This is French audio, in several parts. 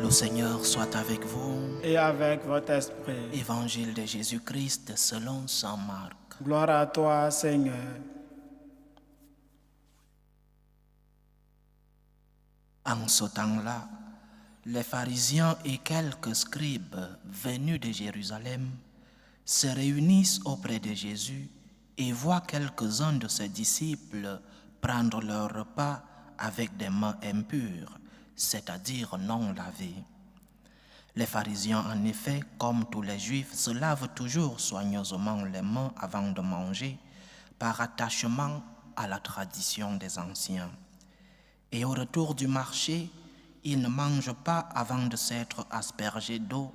Le Seigneur soit avec vous. Et avec votre esprit. Évangile de Jésus-Christ selon saint Marc. Gloire à toi, Seigneur. En ce temps-là, les pharisiens et quelques scribes venus de Jérusalem se réunissent auprès de Jésus et voient quelques-uns de ses disciples prendre leur repas avec des mains impures, c'est-à-dire non lavées. Les pharisiens, en effet, comme tous les juifs, se lavent toujours soigneusement les mains avant de manger, par attachement à la tradition des anciens. Et au retour du marché, ils ne mangent pas avant de s'être aspergés d'eau,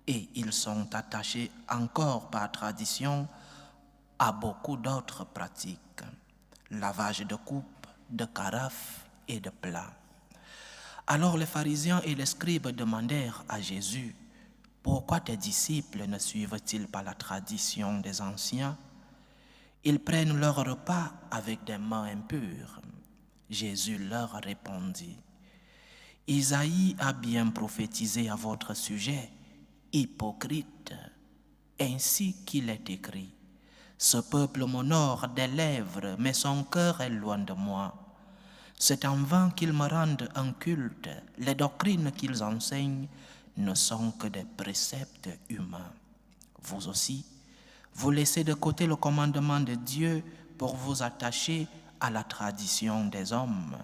et ils sont attachés encore par tradition à beaucoup d'autres pratiques, lavage de coupes, de carafes et de plats. Alors les pharisiens et les scribes demandèrent à Jésus, « Pourquoi tes disciples ne suivent-ils pas la tradition des anciens? Ils prennent leur repas avec des mains impures. » Jésus leur répondit, « Isaïe a bien prophétisé à votre sujet, hypocrite, ainsi qu'il est écrit. Ce peuple m'honore des lèvres, mais son cœur est loin de moi. C'est en vain qu'ils me rendent un culte. Les doctrines qu'ils enseignent ne sont que des préceptes humains. Vous aussi, vous laissez de côté le commandement de Dieu pour vous attacher à la tradition des hommes. »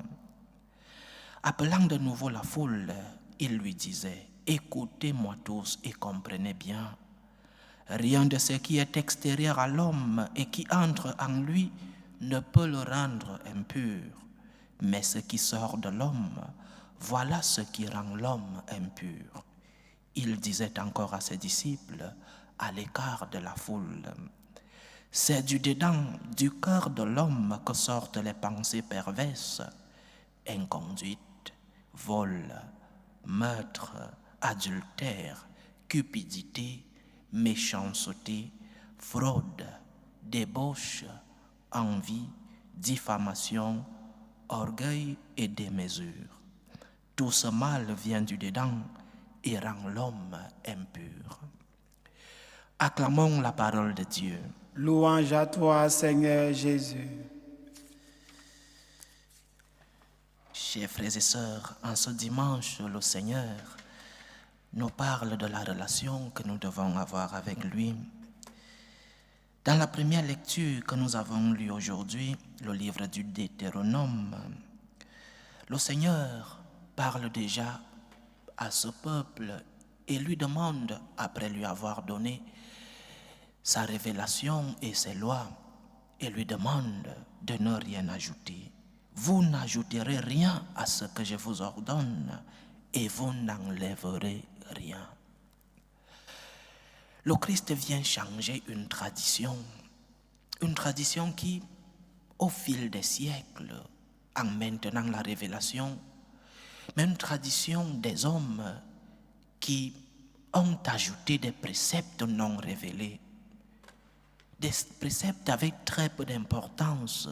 Appelant de nouveau la foule, il lui disait, « Écoutez-moi tous et comprenez bien. Rien de ce qui est extérieur à l'homme et qui entre en lui ne peut le rendre impur. Mais ce qui sort de l'homme, voilà ce qui rend l'homme impur. » Il disait encore à ses disciples, à l'écart de la foule, « C'est du dedans, du cœur de l'homme que sortent les pensées perverses, inconduite, vol, meurtre, adultère, cupidité, méchanceté, fraude, débauche, envie, diffamation, orgueil et démesure. Tout ce mal vient du dedans et rend l'homme impur. » Acclamons la parole de Dieu. Louange à toi, Seigneur Jésus. Chers frères et sœurs, en ce dimanche, le Seigneur nous parle de la relation que nous devons avoir avec lui. Dans la première lecture que nous avons lue aujourd'hui, le livre du Deutéronome, le Seigneur parle déjà à ce peuple et lui demande, après lui avoir donné sa révélation et ses lois, et lui demande de ne rien ajouter. Vous n'ajouterez rien à ce que je vous ordonne et vous n'enlèverez rien. Le Christ vient changer une tradition qui, au fil des siècles, en maintenant la révélation, mais une tradition des hommes qui ont ajouté des préceptes non révélés, des préceptes avec très peu d'importance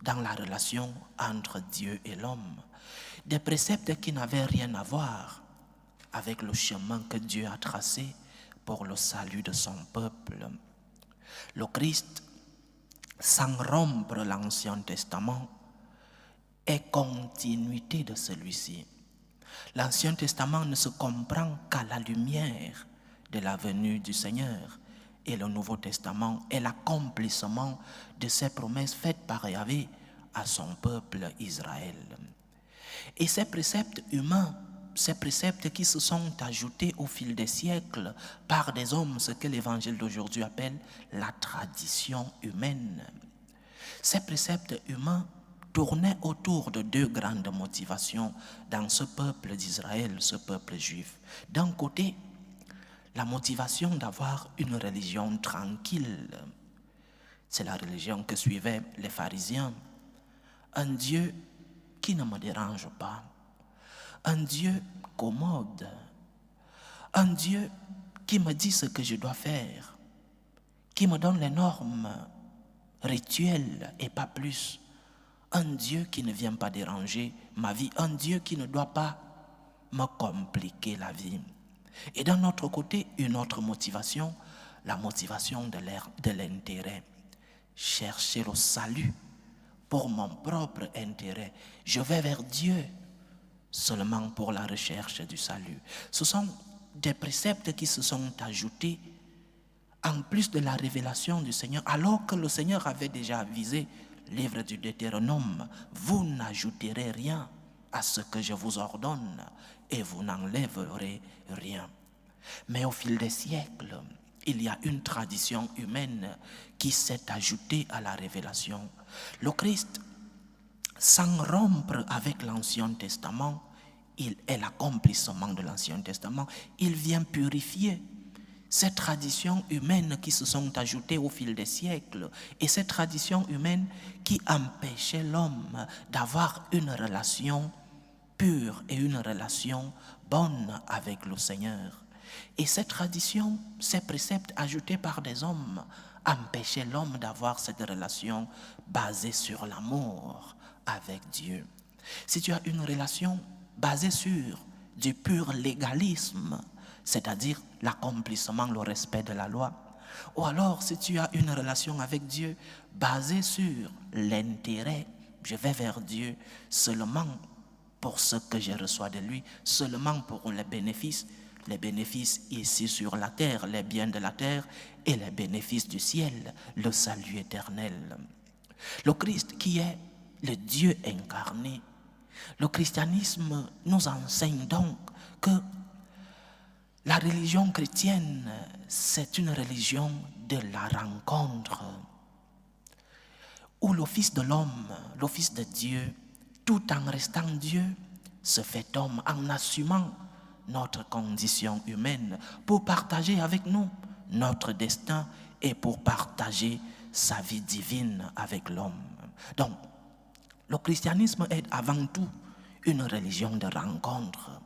dans la relation entre Dieu et l'homme, des préceptes qui n'avaient rien à voir avec le chemin que Dieu a tracé pour le salut de son peuple. Le Christ, sans rompre l'Ancien Testament, est continuité de celui-ci. L'Ancien Testament ne se comprend qu'à la lumière de la venue du Seigneur, et le Nouveau Testament est l'accomplissement de ces promesses faites par Yahvé à son peuple Israël. Et ces préceptes humains, ces préceptes qui se sont ajoutés au fil des siècles par des hommes, ce que l'Évangile d'aujourd'hui appelle la tradition humaine. Ces préceptes humains tournaient autour de deux grandes motivations dans ce peuple d'Israël, ce peuple juif. D'un côté, la motivation d'avoir une religion tranquille. C'est la religion que suivaient les pharisiens. Un Dieu qui ne me dérange pas. Un Dieu commode. Un Dieu qui me dit ce que je dois faire. Qui me donne les normes rituelles et pas plus. Un Dieu qui ne vient pas déranger ma vie. Un Dieu qui ne doit pas me compliquer la vie. Et d'un autre côté, une autre motivation, la motivation de l'intérêt. Chercher le salut pour mon propre intérêt. Je vais vers Dieu seulement pour la recherche du salut. Ce sont des préceptes qui se sont ajoutés en plus de la révélation du Seigneur, alors que le Seigneur avait déjà avisé, livre du Deutéronome, vous n'ajouterez rien à ce que je vous ordonne et vous n'enlèverez rien. Mais au fil des siècles, il y a une tradition humaine qui s'est ajoutée à la révélation. Le Christ, sans rompre avec l'Ancien Testament, il est l'accomplissement de l'Ancien Testament. Il vient purifier ces traditions humaines qui se sont ajoutées au fil des siècles et ces traditions humaines qui empêchaient l'homme d'avoir une relation pure et une relation bonne avec le Seigneur. Et ces traditions, ces préceptes ajoutés par des hommes empêchaient l'homme d'avoir cette relation basée sur l'amour avec Dieu. Si tu as une relation basée sur du pur légalisme, c'est-à-dire l'accomplissement, le respect de la loi, ou alors si tu as une relation avec Dieu basée sur l'intérêt, je vais vers Dieu seulement pour ce que je reçois de lui, seulement pour les bénéfices ici sur la terre, les biens de la terre et les bénéfices du ciel, le salut éternel. Le Christ qui est le Dieu incarné, le christianisme nous enseigne donc que la religion chrétienne, c'est une religion de la rencontre, où le Fils de l'homme, le Fils de Dieu, tout en restant Dieu, se fait homme en assumant notre condition humaine pour partager avec nous notre destin et pour partager sa vie divine avec l'homme. Donc, le christianisme est avant tout une religion de rencontre,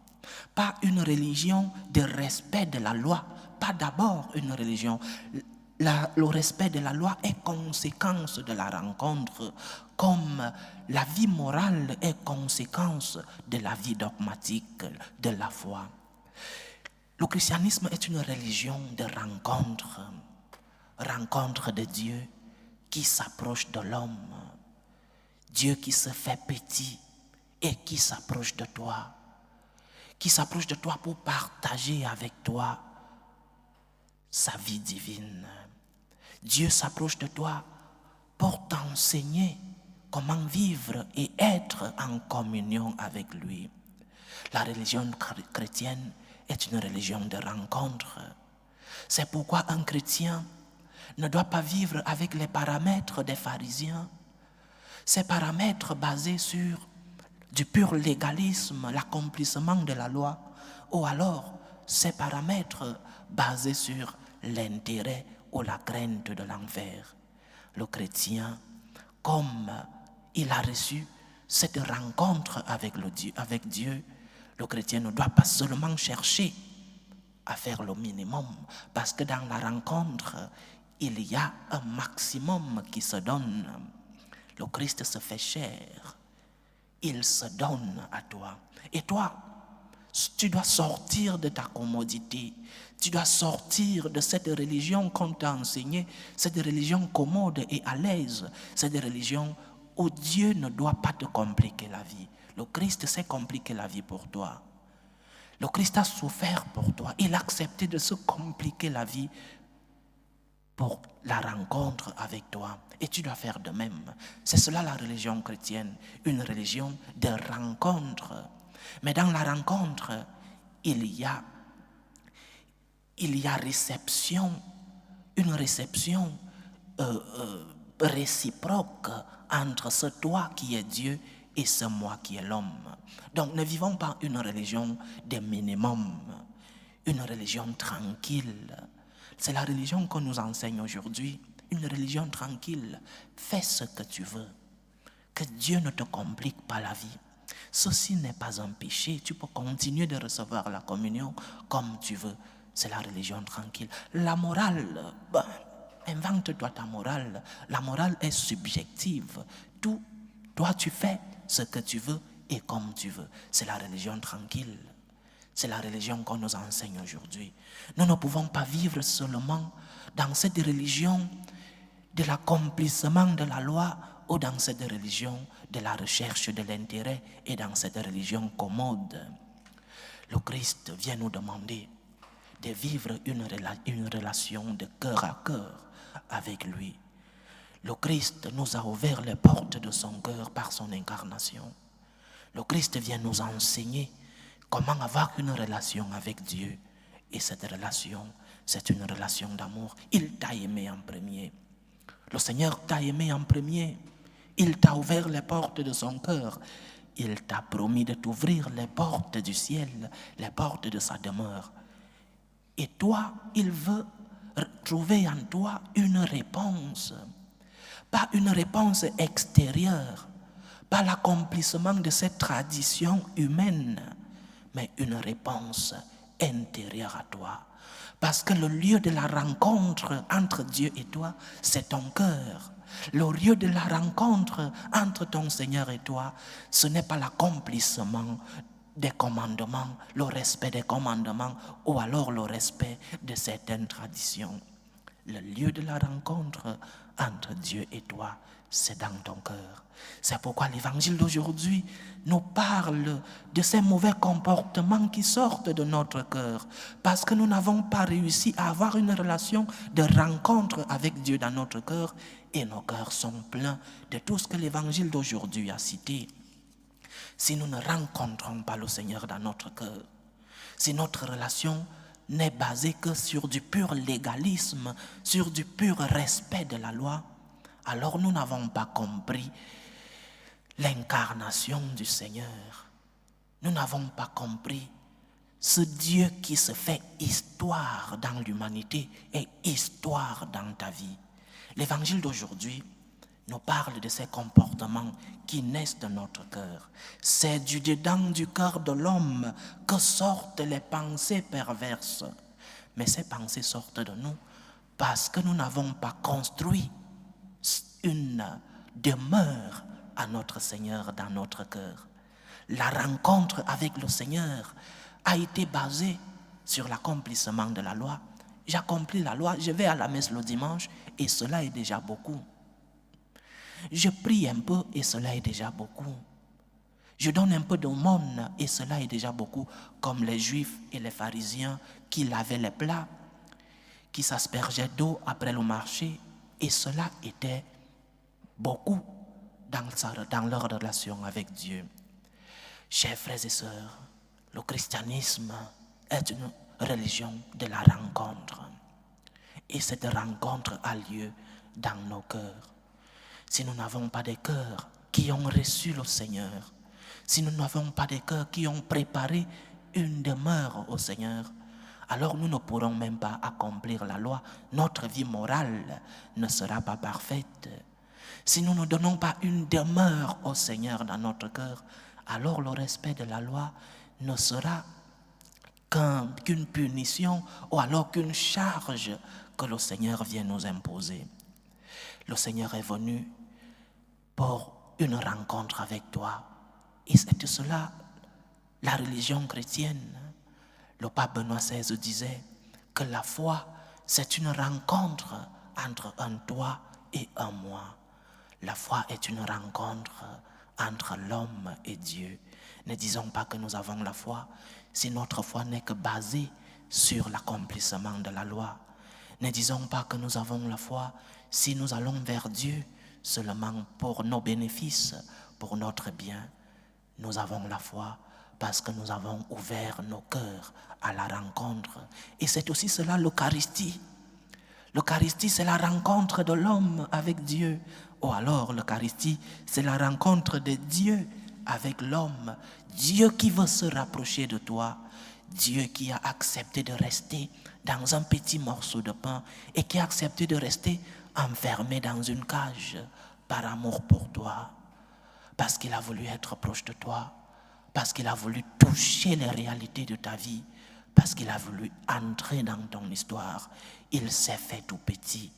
pas une religion de respect de la loi, pas d'abord une religion. Le respect de la loi est conséquence de la rencontre, comme la vie morale est conséquence de la vie dogmatique, de la foi. Le christianisme est une religion de rencontre, rencontre de Dieu qui s'approche de l'homme, Dieu qui se fait petit et qui s'approche de toi pour partager avec toi sa vie divine. Dieu s'approche de toi pour t'enseigner comment vivre et être en communion avec lui. La religion chrétienne est une religion de rencontre. C'est pourquoi un chrétien ne doit pas vivre avec les paramètres des pharisiens. Ces paramètres basés sur du pur légalisme, l'accomplissement de la loi, ou alors ces paramètres basés sur l'intérêt ou la crainte de l'enfer. Le chrétien, comme il a reçu cette rencontre avec Dieu, le chrétien ne doit pas seulement chercher à faire le minimum, parce que dans la rencontre, il y a un maximum qui se donne. Le Christ se fait chair, il se donne à toi. Et toi, tu dois sortir de ta commodité, tu dois sortir de cette religion qu'on t'a enseignée, cette religion commode et à l'aise, cette religion où Dieu ne doit pas te compliquer la vie. Le Christ s'est compliqué la vie pour toi. Le Christ a souffert pour toi. Il a accepté de se compliquer la vie pour la rencontre avec toi. Et tu dois faire de même. C'est cela la religion chrétienne, une religion de rencontre. Mais dans la rencontre, il y a réception, une réception réciproque entre ce toi qui est Dieu et ce moi qui est l'homme. Donc ne vivons pas une religion de minimum, une religion tranquille. C'est la religion qu'on nous enseigne aujourd'hui, une religion tranquille. Fais ce que tu veux, que Dieu ne te complique pas la vie. Ceci n'est pas un péché, tu peux continuer de recevoir la communion comme tu veux. C'est la religion tranquille. La morale, invente-toi ta morale. La morale est subjective. Toi tu fais ce que tu veux et comme tu veux. C'est la religion tranquille. C'est la religion qu'on nous enseigne aujourd'hui. Nous ne pouvons pas vivre seulement dans cette religion de l'accomplissement de la loi ou dans cette religion de la recherche de l'intérêt et dans cette religion commode. Le Christ vient nous demander de vivre une relation de cœur à cœur avec lui. Le Christ nous a ouvert les portes de son cœur par son incarnation. Le Christ vient nous enseigner comment avoir une relation avec Dieu. Et cette relation, c'est une relation d'amour. Il t'a aimé en premier. Le Seigneur t'a aimé en premier. Il t'a ouvert les portes de son cœur. Il t'a promis de t'ouvrir les portes du ciel, les portes de sa demeure. Et toi, il veut trouver en toi une réponse. Pas une réponse extérieure, pas l'accomplissement de cette tradition humaine, mais une réponse intérieure à toi. Parce que le lieu de la rencontre entre Dieu et toi, c'est ton cœur. Le lieu de la rencontre entre ton Seigneur et toi, ce n'est pas l'accomplissement des commandements, le respect des commandements ou alors le respect de certaines traditions. Le lieu de la rencontre entre Dieu et toi, c'est dans ton cœur. C'est pourquoi l'évangile d'aujourd'hui nous parle de ces mauvais comportements qui sortent de notre cœur. Parce que nous n'avons pas réussi à avoir une relation de rencontre avec Dieu dans notre cœur. Et nos cœurs sont pleins de tout ce que l'évangile d'aujourd'hui a cité. Si nous ne rencontrons pas le Seigneur dans notre cœur, si notre relation n'est basée que sur du pur légalisme, sur du pur respect de la loi, alors nous n'avons pas compris l'incarnation du Seigneur. Nous n'avons pas compris ce Dieu qui se fait histoire dans l'humanité et histoire dans ta vie. L'évangile d'aujourd'hui nous parle de ces comportements qui naissent de notre cœur. C'est du dedans du cœur de l'homme que sortent les pensées perverses. Mais ces pensées sortent de nous parce que nous n'avons pas construit une demeure à notre Seigneur dans notre cœur. La rencontre avec le Seigneur a été basée sur l'accomplissement de la loi. J'accomplis la loi, je vais à la messe le dimanche et cela est déjà beaucoup. Je prie un peu et cela est déjà beaucoup. Je donne un peu d'aumône et cela est déjà beaucoup, comme les Juifs et les pharisiens qui lavaient les plats, qui s'aspergeaient d'eau après le marché, et cela était beaucoup dans leur relation avec Dieu. Chers frères et sœurs, le christianisme est une religion de la rencontre. Et cette rencontre a lieu dans nos cœurs. Si nous n'avons pas des cœurs qui ont reçu le Seigneur, si nous n'avons pas des cœurs qui ont préparé une demeure au Seigneur, alors nous ne pourrons même pas accomplir la loi. Notre vie morale ne sera pas parfaite. Si nous ne donnons pas une demeure au Seigneur dans notre cœur, alors le respect de la loi ne sera qu'une punition ou alors qu'une charge que le Seigneur vient nous imposer. Le Seigneur est venu pour une rencontre avec toi. Et c'est cela, la religion chrétienne. Le pape Benoît XVI disait que la foi, c'est une rencontre entre un toi et un moi. La foi est une rencontre entre l'homme et Dieu. Ne disons pas que nous avons la foi si notre foi n'est que basée sur l'accomplissement de la loi. Ne disons pas que nous avons la foi si nous allons vers Dieu seulement pour nos bénéfices, pour notre bien. Nous avons la foi parce que nous avons ouvert nos cœurs à la rencontre. Et c'est aussi cela l'Eucharistie. L'Eucharistie, c'est la rencontre de l'homme avec Dieu. Ou alors l'Eucharistie, c'est la rencontre de Dieu avec l'homme. Dieu qui veut se rapprocher de toi. Dieu qui a accepté de rester dans un petit morceau de pain et qui a accepté de rester enfermé dans une cage par amour pour toi. Parce qu'il a voulu être proche de toi. Parce qu'il a voulu toucher les réalités de ta vie. Parce qu'il a voulu entrer dans ton histoire. Il s'est fait tout petit.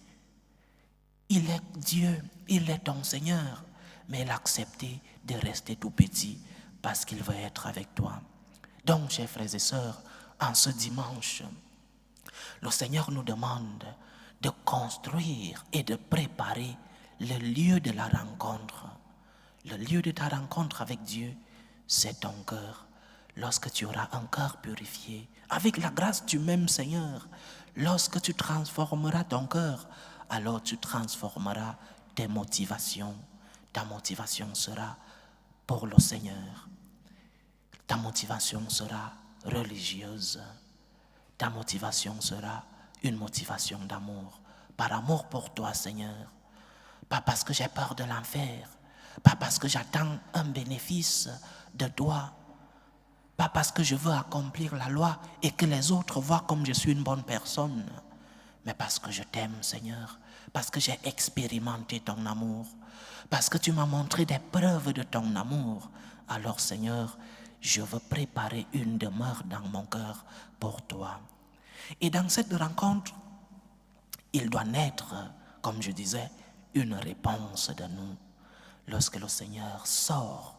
Il est Dieu, il est ton Seigneur. Mais il a accepté de rester tout petit parce qu'il veut être avec toi. Donc, chers frères et sœurs, en ce dimanche, le Seigneur nous demande de construire et de préparer le lieu de la rencontre. Le lieu de ta rencontre avec Dieu, c'est ton cœur. Lorsque tu auras un cœur purifié, avec la grâce du même Seigneur, lorsque tu transformeras ton cœur, alors tu transformeras tes motivations. Ta motivation sera pour le Seigneur. Ta motivation sera religieuse. Ta motivation sera une motivation d'amour. Par amour pour toi, Seigneur. Pas parce que j'ai peur de l'enfer. Pas parce que j'attends un bénéfice de toi. Pas parce que je veux accomplir la loi et que les autres voient comme je suis une bonne personne. Mais parce que je t'aime, Seigneur. Parce que j'ai expérimenté ton amour. Parce que tu m'as montré des preuves de ton amour. Alors, Seigneur, je veux préparer une demeure dans mon cœur pour toi. Et dans cette rencontre, il doit naître, comme je disais, une réponse de nous. Lorsque le Seigneur sort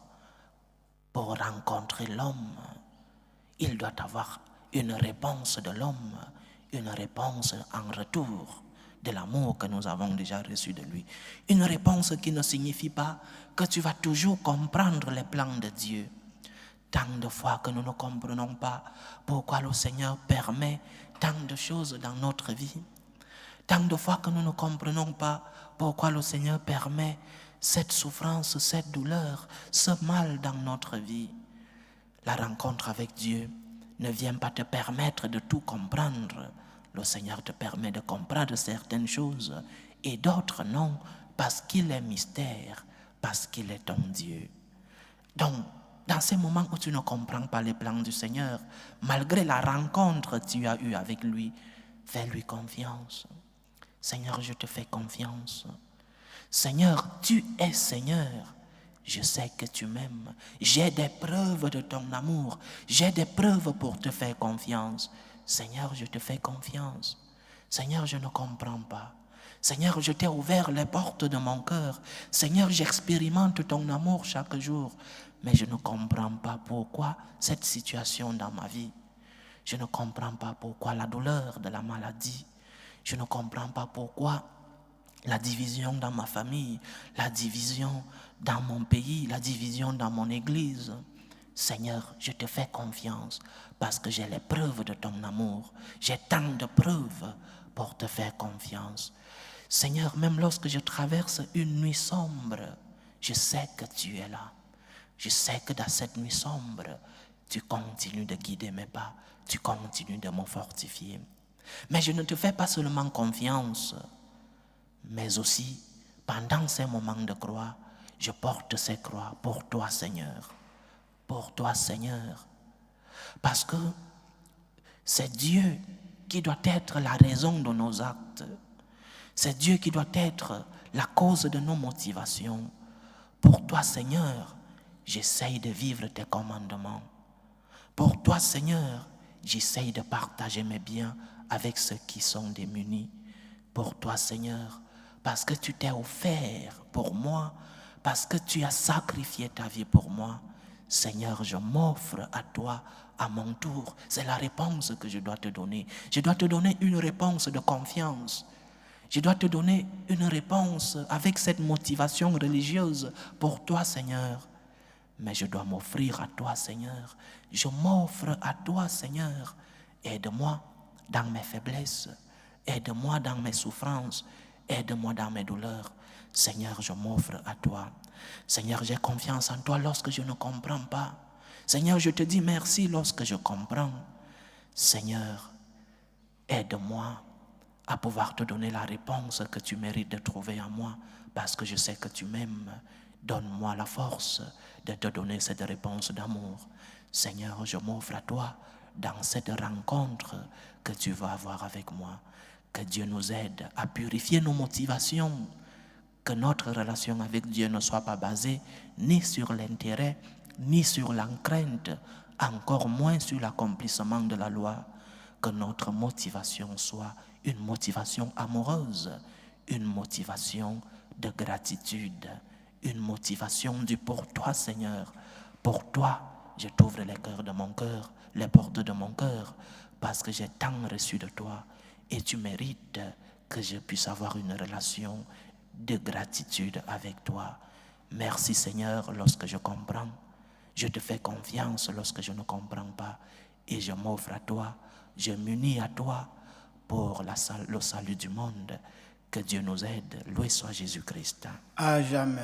pour rencontrer l'homme, il doit avoir une réponse de l'homme, une réponse en retour de l'amour que nous avons déjà reçu de lui. Une réponse qui ne signifie pas que tu vas toujours comprendre les plans de Dieu. Tant de fois que nous ne comprenons pas pourquoi le Seigneur permet tant de choses dans notre vie. Tant de fois que nous ne comprenons pas pourquoi le Seigneur permet cette souffrance, cette douleur, ce mal dans notre vie. La rencontre avec Dieu ne vient pas te permettre de tout comprendre. Le Seigneur te permet de comprendre certaines choses et d'autres non, parce qu'il est mystère, parce qu'il est ton Dieu. Donc, dans ces moments où tu ne comprends pas les plans du Seigneur, malgré la rencontre que tu as eue avec lui, fais-lui confiance. Seigneur, je te fais confiance. Seigneur, tu es Seigneur. Je sais que tu m'aimes. J'ai des preuves de ton amour. J'ai des preuves pour te faire confiance. Seigneur, je te fais confiance. Seigneur, je ne comprends pas. Seigneur, je t'ai ouvert les portes de mon cœur. Seigneur, j'expérimente ton amour chaque jour. Mais je ne comprends pas pourquoi cette situation dans ma vie. Je ne comprends pas pourquoi la douleur de la maladie. Je ne comprends pas pourquoi la division dans ma famille, la division dans mon pays, la division dans mon église. Seigneur, je te fais confiance parce que j'ai les preuves de ton amour. J'ai tant de preuves pour te faire confiance. Seigneur, même lorsque je traverse une nuit sombre, je sais que tu es là. Je sais que dans cette nuit sombre, tu continues de guider mes pas, tu continues de me fortifier. Mais je ne te fais pas seulement confiance, mais aussi, pendant ces moments de croix, je porte ces croix pour toi, Seigneur. Pour toi, Seigneur. Parce que c'est Dieu qui doit être la raison de nos actes. C'est Dieu qui doit être la cause de nos motivations. Pour toi, Seigneur, j'essaye de vivre tes commandements. Pour toi, Seigneur, j'essaye de partager mes biens avec ceux qui sont démunis. Pour toi, Seigneur, parce que tu t'es offert pour moi, parce que tu as sacrifié ta vie pour moi, Seigneur, je m'offre à toi à mon tour. C'est la réponse que je dois te donner. Je dois te donner une réponse de confiance. Je dois te donner une réponse avec cette motivation religieuse pour toi, Seigneur. Mais je dois m'offrir à toi, Seigneur. Je m'offre à toi, Seigneur. Aide-moi dans mes faiblesses. Aide-moi dans mes souffrances. Aide-moi dans mes douleurs. Seigneur, je m'offre à toi. Seigneur, j'ai confiance en toi lorsque je ne comprends pas. Seigneur, je te dis merci lorsque je comprends. Seigneur, aide-moi à pouvoir te donner la réponse que tu mérites de trouver en moi, parce que je sais que tu m'aimes. Donne-moi la force de te donner cette réponse d'amour. Seigneur, je m'offre à toi dans cette rencontre que tu vas avoir avec moi. Que Dieu nous aide à purifier nos motivations. Que notre relation avec Dieu ne soit pas basée ni sur l'intérêt, ni sur la crainte, encore moins sur l'accomplissement de la loi. Que notre motivation soit une motivation amoureuse, une motivation de gratitude, une motivation du pour toi, Seigneur, pour toi, je t'ouvre les cœurs de mon cœur, les portes de mon cœur, parce que j'ai tant reçu de toi et tu mérites que je puisse avoir une relation de gratitude avec toi. Merci Seigneur lorsque je comprends. Je te fais confiance lorsque je ne comprends pas et je m'offre à toi, je m'unis à toi pour le salut du monde. Que Dieu nous aide. Loué soit Jésus-Christ. À jamais.